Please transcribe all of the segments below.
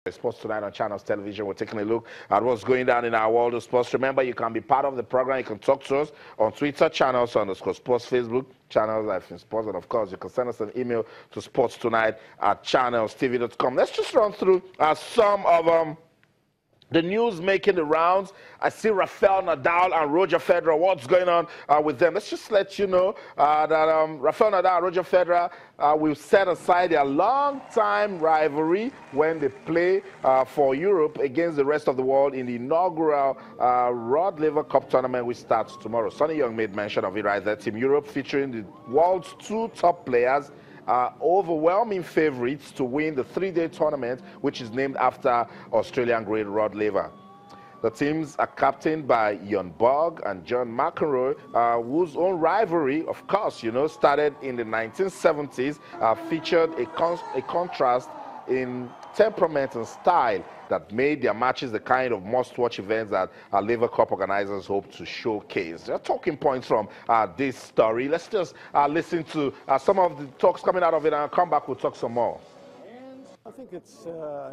Sports Tonight on Channels Television. We're taking a look at what's going down in our world of sports. Remember, you can be part of the program. You can talk to us on Twitter, Channels_Sports, Facebook, Channels Life in Sports, and of course, you can send us an email to sportstonight@channelstv.com. Let's just run through some of the news making the rounds. I see Rafael Nadal and Roger Federer. What's going on with them? Let's just let you know that Rafael Nadal and Roger Federer will set aside their long-time rivalry when they play for Europe against the rest of the world in the inaugural Rod Laver Cup tournament, which starts tomorrow. Sonny Young made mention of it right there. Team Europe, featuring the world's two top players, are overwhelming favorites to win the three-day tournament, which is named after Australian great Rod Laver. The teams are captained by Jon Borg and John McEnroe, whose own rivalry, of course, started in the 1970s, featured a contrast in temperament and style that made their matches the kind of must-watch events that Laver Cup organizers hope to showcase. There are talking points from this story. Let's just listen to some of the talks coming out of it, and I'll come back, we'll talk some more. I think it's,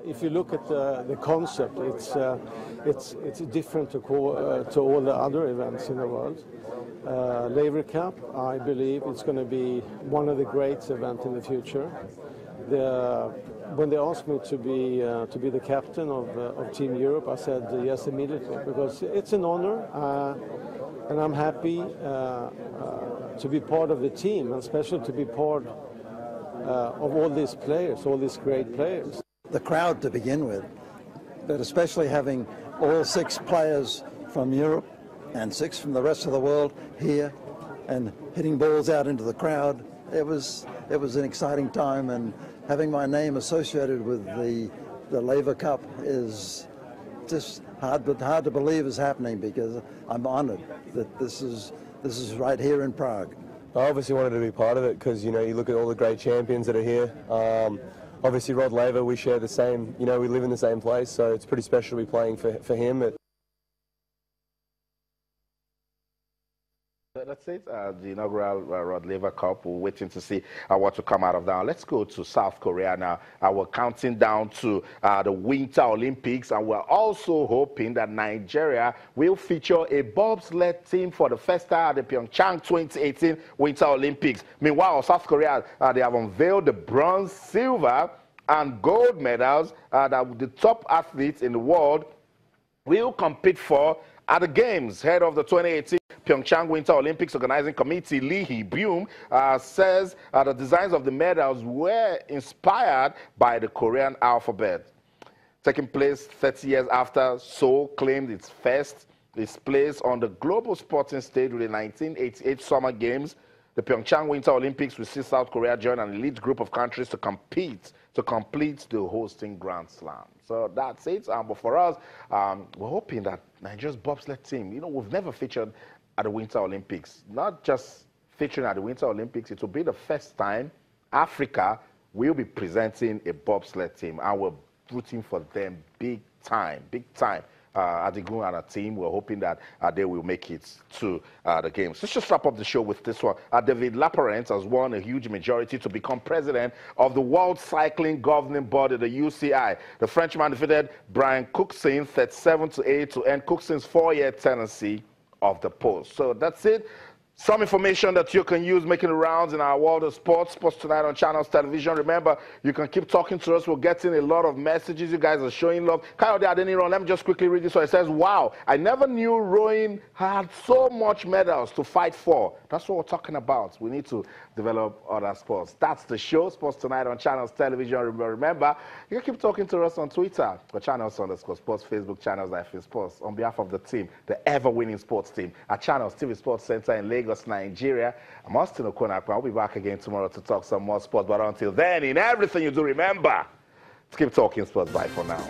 if you look at the concept, it's different to all the other events in the world. Laver Cup, I believe it's going to be one of the great events in the future. When they asked me to be the captain of Team Europe, I said yes immediately, because it's an honor, and I'm happy to be part of the team, and especially to be part of all these players, all these great players. The crowd to begin with, but especially having all 6 players from Europe and 6 from the rest of the world here and hitting balls out into the crowd, it was an exciting time, and having my name associated with the Laver Cup is just hard to believe is happening, because I'm honored that this is right here in Prague. I obviously wanted to be part of it because, you look at all the great champions that are here. Obviously, Rod Laver, we share the same, we live in the same place, so it's pretty special to be playing for him. That's it, the inaugural Rod Laver Cup. We're waiting to see what will come out of that. Let's go to South Korea now. We're counting down to the Winter Olympics, and we're also hoping that Nigeria will feature a bobsled team for the first time at the Pyeongchang 2018 Winter Olympics. Meanwhile, South Korea, they have unveiled the bronze, silver, and gold medals that the top athletes in the world will compete for at the Games. Head of the 2018 Pyeongchang Winter Olympics Organizing Committee, Lee Hee-byum, says the designs of the medals were inspired by the Korean alphabet. Taking place 30 years after Seoul claimed its place on the global sporting stage with the 1988 Summer Games, the Pyeongchang Winter Olympics will see South Korea join an elite group of countries to complete the hosting Grand Slam. So that's it. But for us, we're hoping that Nigeria's bobsled team, we've never featured at the Winter Olympics. Not just featuring at the Winter Olympics, it will be the first time Africa will be presenting a bobsled team, and we're rooting for them big time. Adigun and a team, we're hoping that they will make it to the Games. Let's just wrap up the show with this one. David Laparent has won a huge majority to become president of the World Cycling Governing Body, the UCI. The Frenchman defeated Brian Cookson 37-8 to end Cookson's 4-year tenancy of the post. So that's it. Some information that you can use making the rounds in our world of sports. Sports Tonight on Channels Television. Remember, you can keep talking to us. We're getting a lot of messages. You guys are showing love. Kayode Adeniran, let me just quickly read this one. It says, wow, I never knew rowing had so much medals to fight for. That's what we're talking about. We need to develop other sports. That's the show, Sports Tonight on Channels Television. Remember, you can keep talking to us on Twitter for Channels_Sports, Facebook, Channels Life in Sports. On behalf of the team, the ever-winning sports team at Channels TV Sports Center in Lagos, Nigeria, I'm Austin Okonakwa. I'll be back again tomorrow to talk some more sports. But until then, in everything you do, remember to keep talking sports. Bye for now.